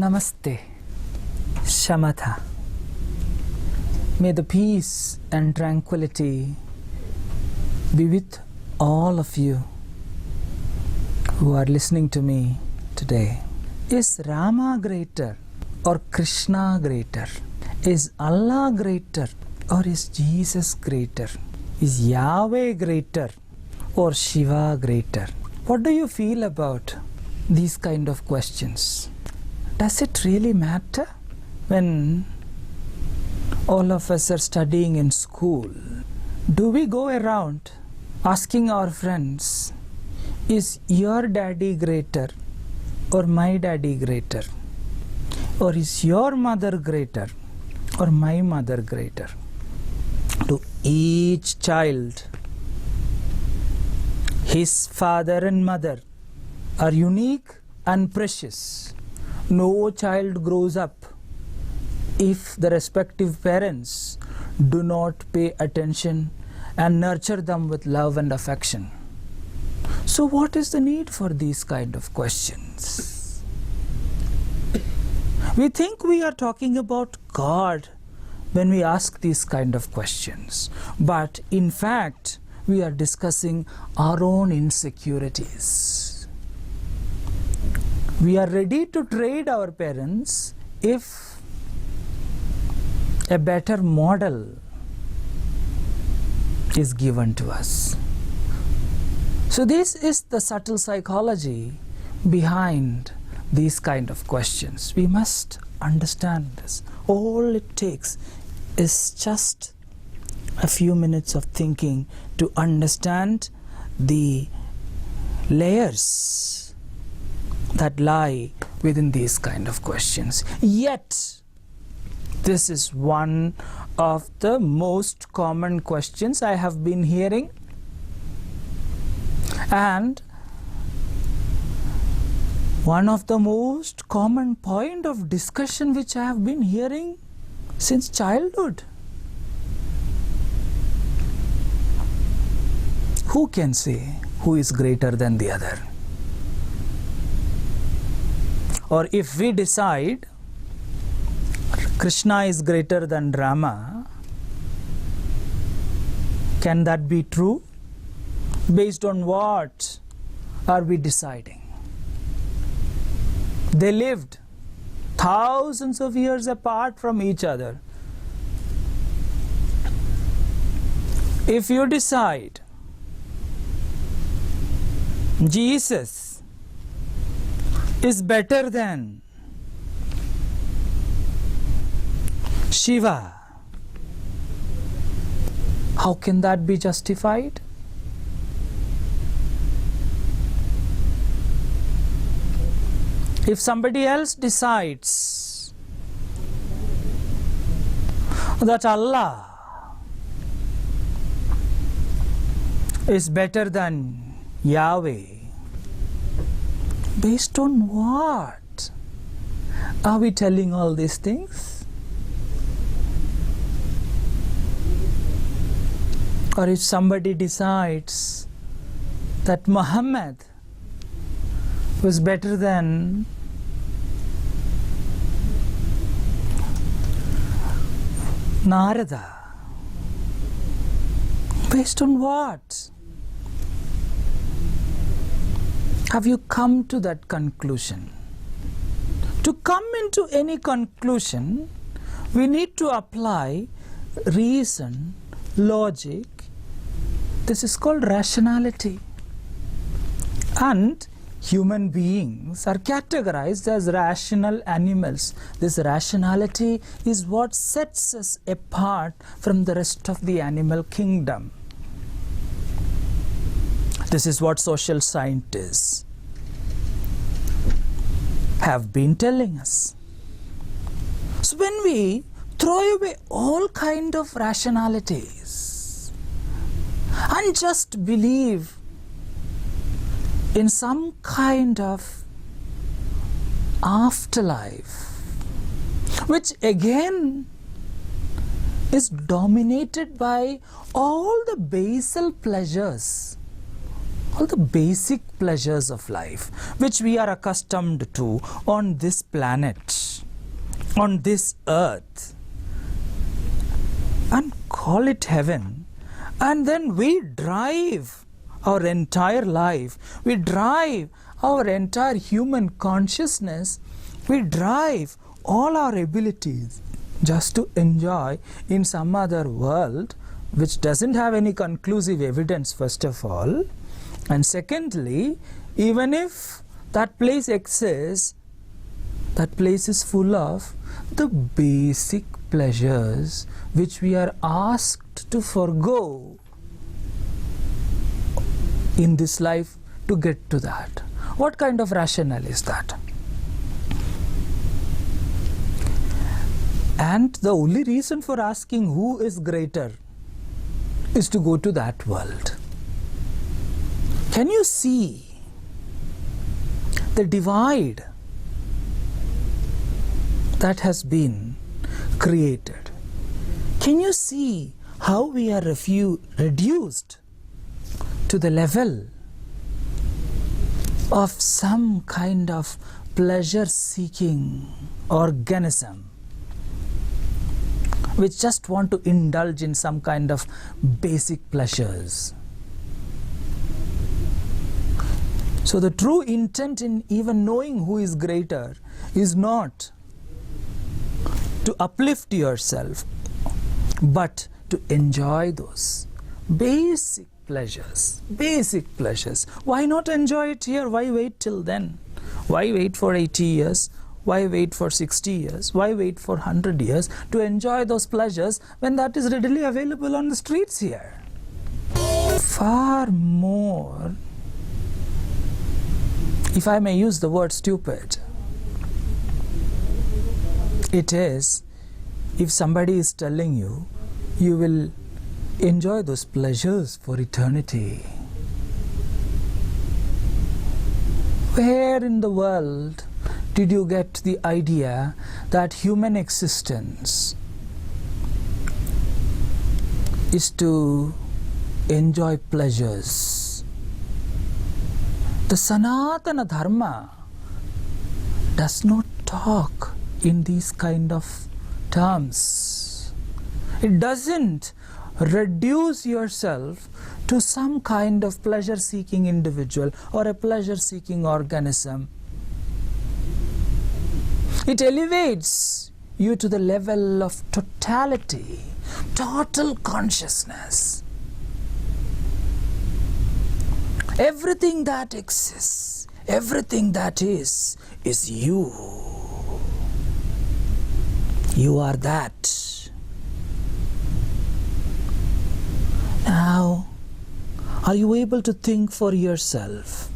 Namaste, Shamatha. May the peace and tranquility be with all of you who are listening to me today. Is Rama greater or Krishna greater? Is Allah greater or is Jesus greater? Is Yahweh greater or Shiva greater? What do you feel about these kind of questions? Does it really matter? When all of us are studying in school, do we go around asking our friends, is your daddy greater or my daddy greater? Or is your mother greater or my mother greater? To each child, his father and mother are unique and precious. No child grows up if the respective parents do not pay attention and nurture them with love and affection. So what is the need for these kind of questions? We think we are talking about God when we ask these kind of questions, but in fact we are discussing our own insecurities. We are ready to trade our parents if a better model is given to us. So this is the subtle psychology behind these kind of questions. We must understand this. All it takes is just a few minutes of thinking to understand the layers that lie within these kind of questions. Yet, this is one of the most common questions I have been hearing, and one of the most common point of discussion which I have been hearing since childhood. Who can say who is greater than the other? Or if we decide Krishna is greater than Rama, can that be true? Based on what are we deciding? They lived thousands of years apart from each other. If you decide Jesus is better than Shiva, how can that be justified? If somebody else decides that Allah is better than Yahweh, based on what are we telling all these things? Or if somebody decides that Muhammad was better than Narada, based on what have you come to that conclusion? To come into any conclusion, we need to apply reason, logic. This is called rationality. And human beings are categorized as rational animals. This rationality is what sets us apart from the rest of the animal kingdom. This is what social scientists have been telling us. So when we throw away all kind of rationalities and just believe in some kind of afterlife, which again is dominated by all the basal pleasures all the basic pleasures of life which we are accustomed to on this planet, on this earth, and call it heaven, and then we drive our entire life, we drive our entire human consciousness, we drive all our abilities just to enjoy in some other world which doesn't have any conclusive evidence, first of all, and secondly, even if that place exists, that place is full of the basic pleasures which we are asked to forego in this life to get to that. What kind of rationale is that? And the only reason for asking who is greater is to go to that world. Can you see the divide that has been created? Can you see how we are reduced to the level of some kind of pleasure-seeking organism which just want to indulge in some kind of basic pleasures? So the true intent in even knowing who is greater is not to uplift yourself, but to enjoy those basic pleasures. Basic pleasures. Why not enjoy it here? Why wait till then? Why wait for 80 years? Why wait for 60 years? Why wait for 100 years to enjoy those pleasures when that is readily available on the streets here? Far more, if I may use the word stupid, it is if somebody is telling you, you will enjoy those pleasures for eternity. Where in the world did you get the idea that human existence is to enjoy pleasures? The Sanatana Dharma does not talk in these kind of terms. It doesn't reduce yourself to some kind of pleasure-seeking individual or a pleasure-seeking organism. It elevates you to the level of totality, total consciousness. Everything that exists, everything that is you. You are that. Now, are you able to think for yourself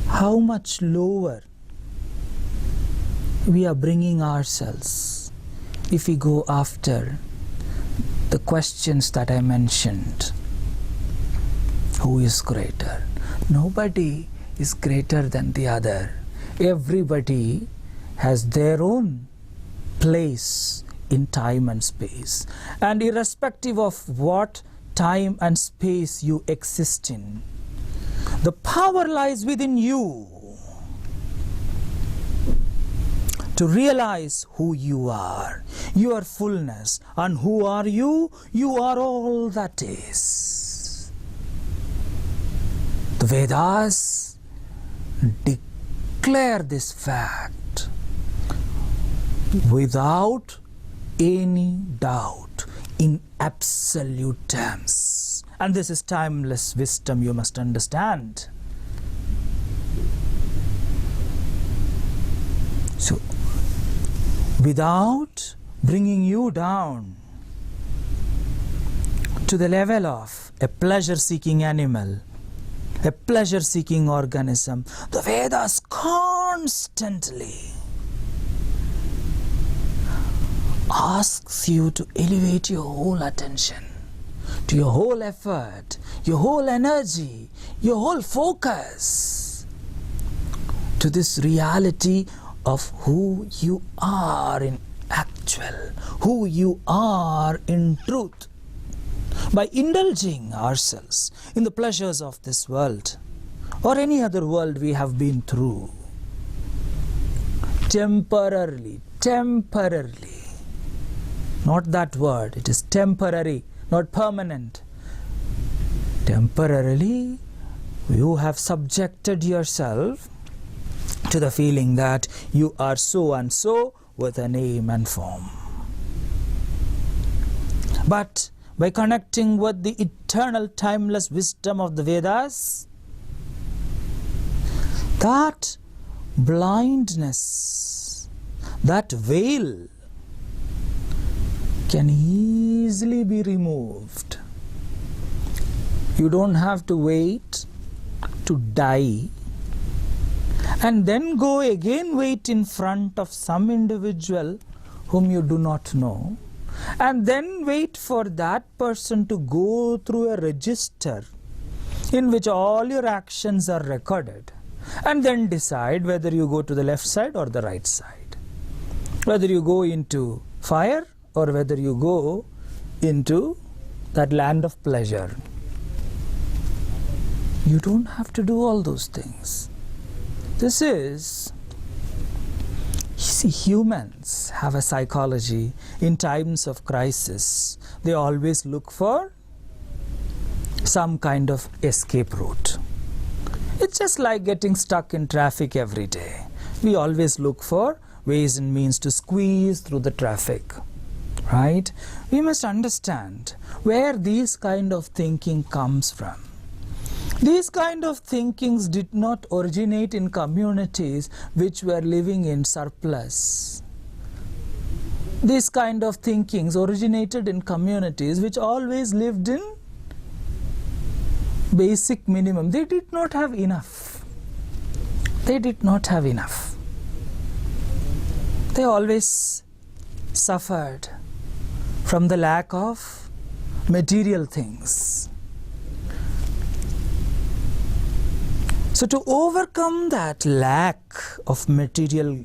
how much lower we are bringing ourselves if we go after the questions that I mentioned? Who is greater? Nobody is greater than the other. Everybody has their own place in time and space. And irrespective of what time and space you exist in, the power lies within you to realize who you are, your fullness. And who are you? You are all that is. The Vedas declare this fact without any doubt, in absolute terms. And this is timeless wisdom, you must understand. So, without bringing you down to the level of a pleasure-seeking animal, a pleasure-seeking organism, the Vedas constantly asks you to elevate your whole attention, to your whole effort, your whole energy, your whole focus to this reality of who you are in actual, who you are in truth. by indulging ourselves in the pleasures of this world or any other world we have been through. Temporarily, not that word, it is temporary, not permanent. Temporarily, you have subjected yourself to the feeling that you are so and so with a name and form. But by connecting with the eternal, timeless wisdom of the Vedas, that blindness, that veil can easily be removed. You don't have to wait to die and then go again wait in front of some individual whom you do not know, and then wait for that person to go through a register in which all your actions are recorded, and then decide whether you go to the left side or the right side, whether you go into fire or whether you go into that land of pleasure. You don't have to do all those things. This is, you see, humans have a psychology. In times of crisis, they always look for some kind of escape route. It's just like getting stuck in traffic every day. We always look for ways and means to squeeze through the traffic, right? We must understand where this kind of thinking comes from. These kind of thinkings did not originate in communities which were living in surplus. These kind of thinkings originated in communities which always lived in basic minimum. They did not have enough. They did not have enough. They always suffered from the lack of material things. So to overcome that lack of material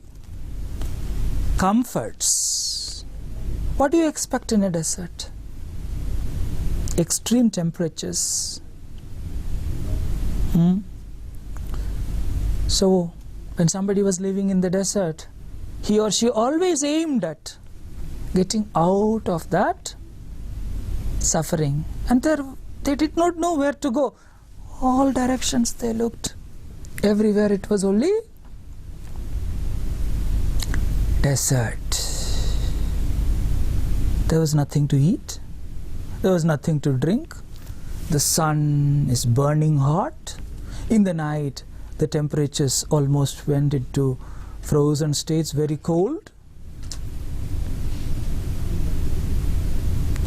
comforts, what do you expect in a desert? Extreme temperatures. So when somebody was living in the desert, he or she always aimed at getting out of that suffering. And they did not know where to go. All directions they looked. Everywhere it was only desert. There was nothing to eat. There was nothing to drink. The sun is burning hot. In the night, the temperatures almost went into frozen states, very cold.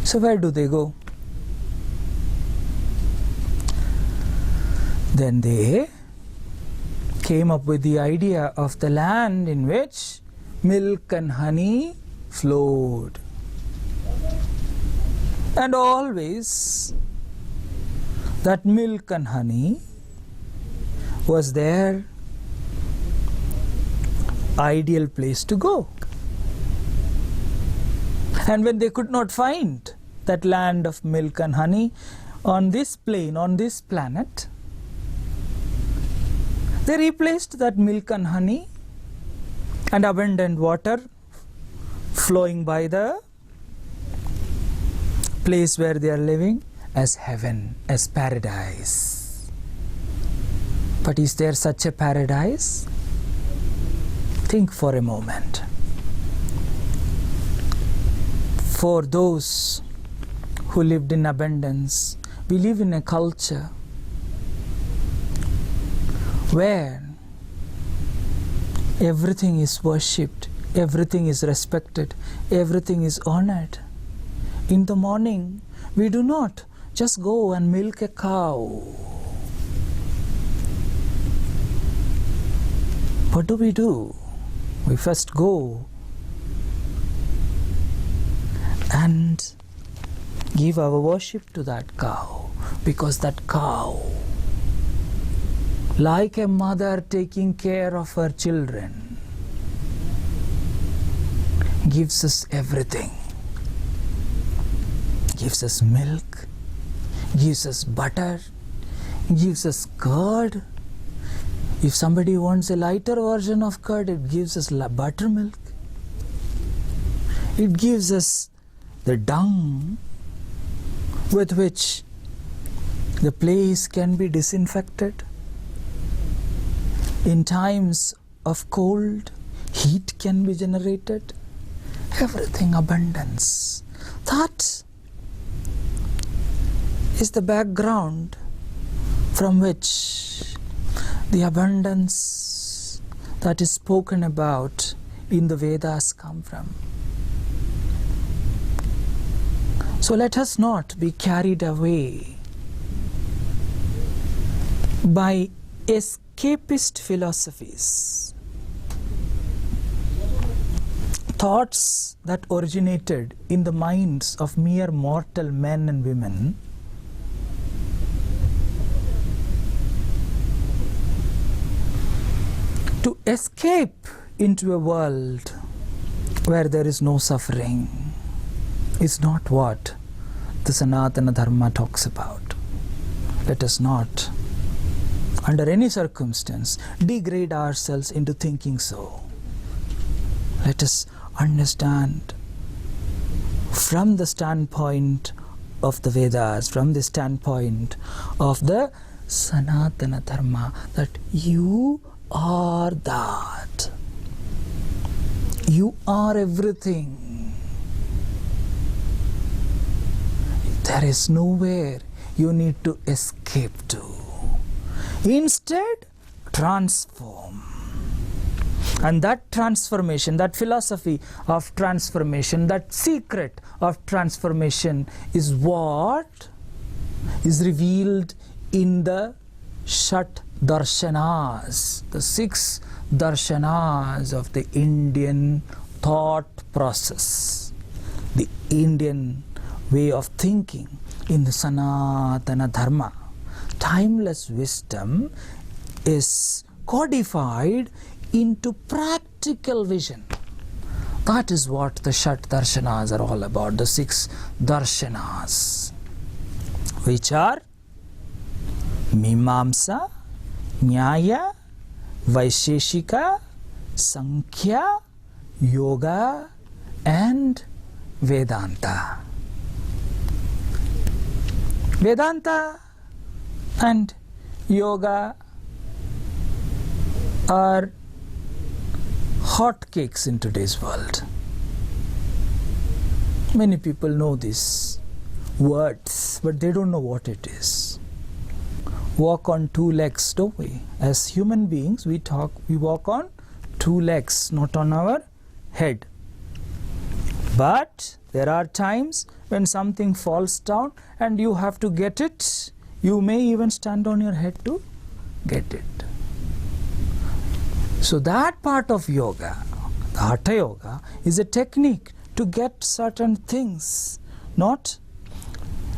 So where do they go? Then they came up with the idea of the land in which milk and honey flowed. And always that milk and honey was their ideal place to go. And when they could not find that land of milk and honey on this plane, on this planet, they replaced that milk and honey and abundant water flowing by the place where they are living as heaven, as paradise. But is there such a paradise? Think for a moment. For those who lived in abundance, we live in a culture where everything is worshipped, everything is respected, everything is honored. In the morning, we do not just go and milk a cow. What do? We first go and give our worship to that cow, because that cow, like a mother taking care of her children, gives us everything. Gives us milk, gives us butter, gives us curd. If somebody wants a lighter version of curd, it gives us buttermilk. It gives us the dung with which the place can be disinfected. In times of cold, heat can be generated. Everything abundance. That is the background from which the abundance that is spoken about in the Vedas come from. So let us not be carried away by escapist philosophies, thoughts that originated in the minds of mere mortal men and women, to escape into a world where there is no suffering is not what the Sanatana Dharma talks about. Let us not, under any circumstance, degrade ourselves into thinking so. Let us understand from the standpoint of the Vedas, from the standpoint of the Sanatana Dharma, that you are that. You are everything. There is nowhere you need to escape to. Instead, transform. And that transformation, that philosophy of transformation, that secret of transformation is what is revealed in the Shat Darshanas, the 6 darshanas of the Indian thought process, the Indian way of thinking in the Sanatana Dharma. Timeless wisdom is codified into practical vision. That is what the Shat Darshanas are all about, the 6 darshanas, which are Mimamsa, Nyaya, Vaisheshika, Sankhya, Yoga and Vedanta. Vedanta and Yoga are hot cakes in today's world. Many people know these words, but they don't know what it is. Walk on 2 legs, don't we? As human beings, we walk on 2 legs, not on our head. But there are times when something falls down and you have to get it. You may even stand on your head to get it. So that part of yoga, the Hatha Yoga, is a technique to get certain things, not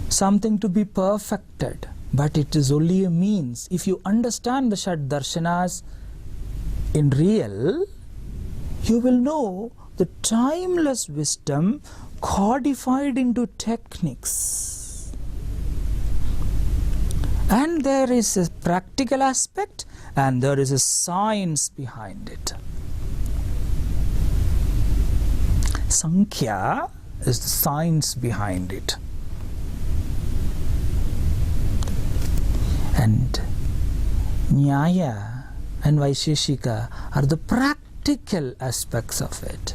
something to be perfected, but it is only a means. If you understand the Shat Darshanas in real, you will know the timeless wisdom codified into techniques. And there is a practical aspect and there is a science behind it. Sankhya is the science behind it. And Nyaya and Vaisheshika are the practical aspects of it.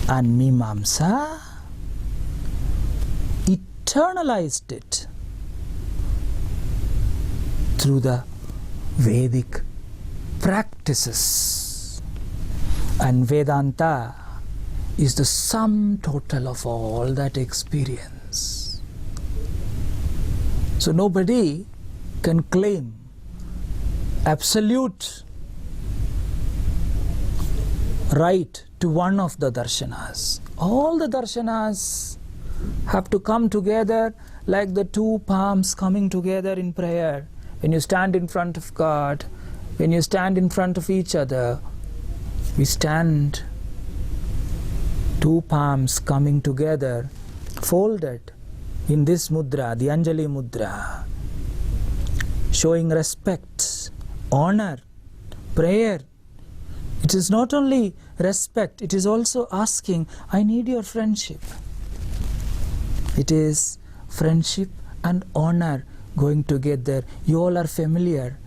And Mimamsa eternalized it through the Vedic practices. And Vedanta is the sum total of all that experience. So nobody can claim absolute right to one of the darshanas. All the darshanas have to come together like the 2 palms coming together in prayer. When you stand in front of God, when you stand in front of each other, we stand 2 palms coming together, folded in this mudra, the Anjali mudra, showing respect, honor, prayer. It is not only respect, it is also asking, I need your friendship. It is friendship and honor going together. You all are familiar.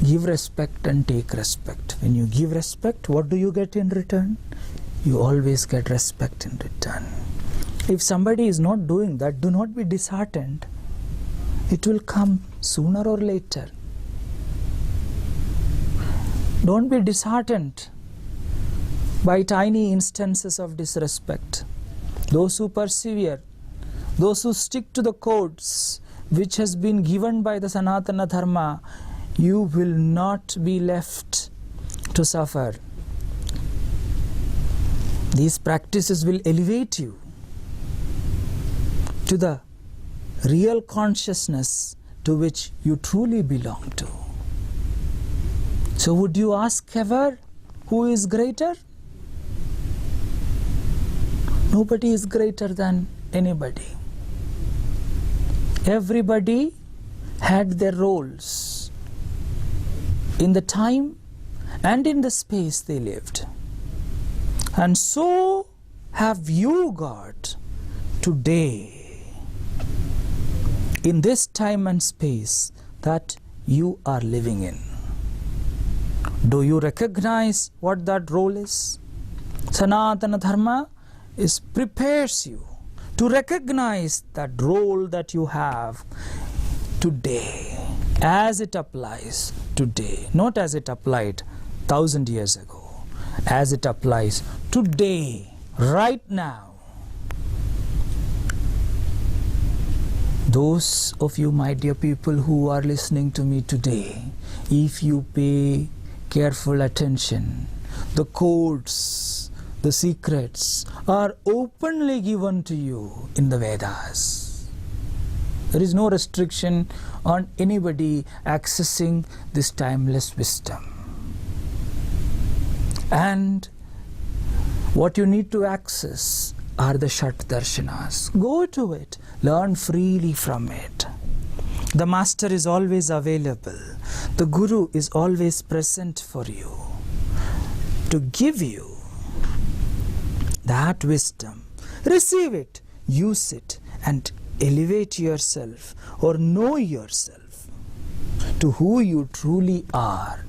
Give respect and take respect. When you give respect, what do you get in return? You always get respect in return. If somebody is not doing that, do not be disheartened. It will come sooner or later. Don't be disheartened by tiny instances of disrespect. Those who persevere, those who stick to the codes which has been given by the Sanatana Dharma, you will not be left to suffer. These practices will elevate you to the real consciousness to which you truly belong to. So would you ask ever, who is greater? Nobody is greater than anybody. Everybody had their roles in the time and in the space they lived. And so have you got today, in this time and space that you are living in. Do you recognize what that role is? Sanatana Dharma prepares you to recognize that role that you have today, as it applies today, not as it applied 1,000 years ago, as it applies today, right now. Those of you, my dear people, who are listening to me today, if you pay careful attention, the codes, the secrets are openly given to you in the Vedas. There is no restriction on anybody accessing this timeless wisdom. And what you need to access are the Shat Darshanas. Go to it, learn freely from it. The Master is always available. The Guru is always present for you to give you that wisdom. Receive it, use it, and elevate yourself or know yourself to who you truly are.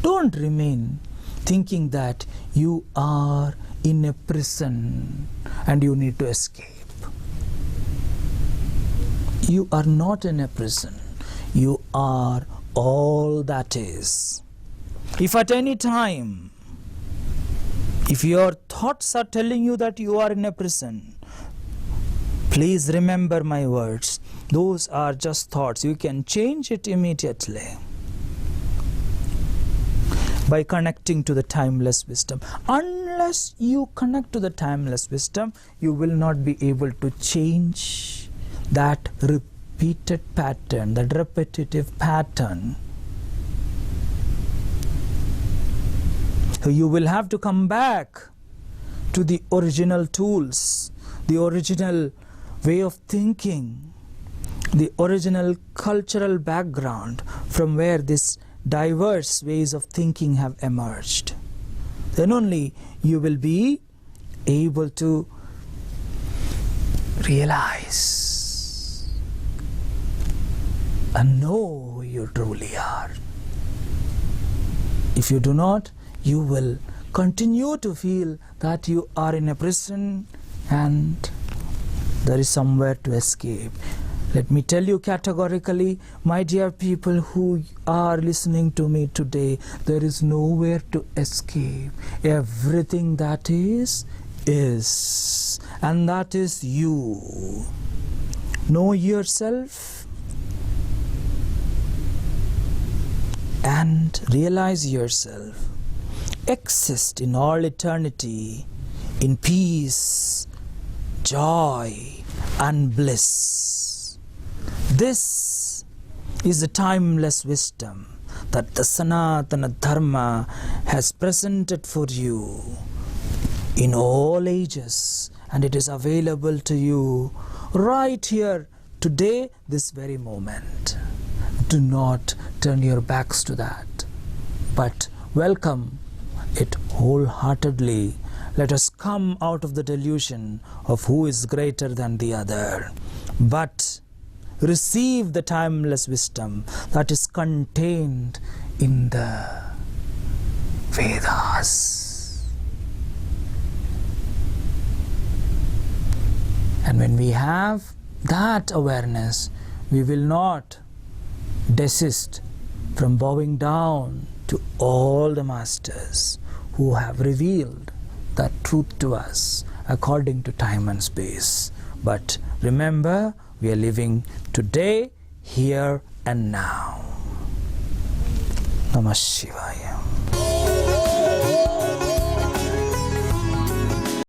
Don't remain thinking that you are in a prison and you need to escape. You are not in a prison. You are all that is. If at any time, if your thoughts are telling you that you are in a prison, please remember my words. Those are just thoughts. You can change it immediately by connecting to the timeless wisdom. Unless you connect to the timeless wisdom, you will not be able to change that repeated pattern, that repetitive pattern. So you will have to come back to the original tools, the original way of thinking, the original cultural background from where this diverse ways of thinking have emerged. Then only you will be able to realize and know who you truly are. If you do not, you will continue to feel that you are in a prison and there is somewhere to escape. Let me tell you categorically, my dear people who are listening to me today, there is nowhere to escape. Everything that is, and that is you. Know yourself and realize yourself. Exist in all eternity in peace, joy, and bliss. This is the timeless wisdom that the Sanatana Dharma has presented for you in all ages, and it is available to you right here, today, this very moment. Do not turn your backs to that, but welcome it wholeheartedly. Let us come out of the delusion of who is greater than the other, but receive the timeless wisdom that is contained in the Vedas. And when we have that awareness, we will not desist from bowing down to all the masters who have revealed that truth to us according to time and space. But remember, we are living today, here and now. Namah Shivaya.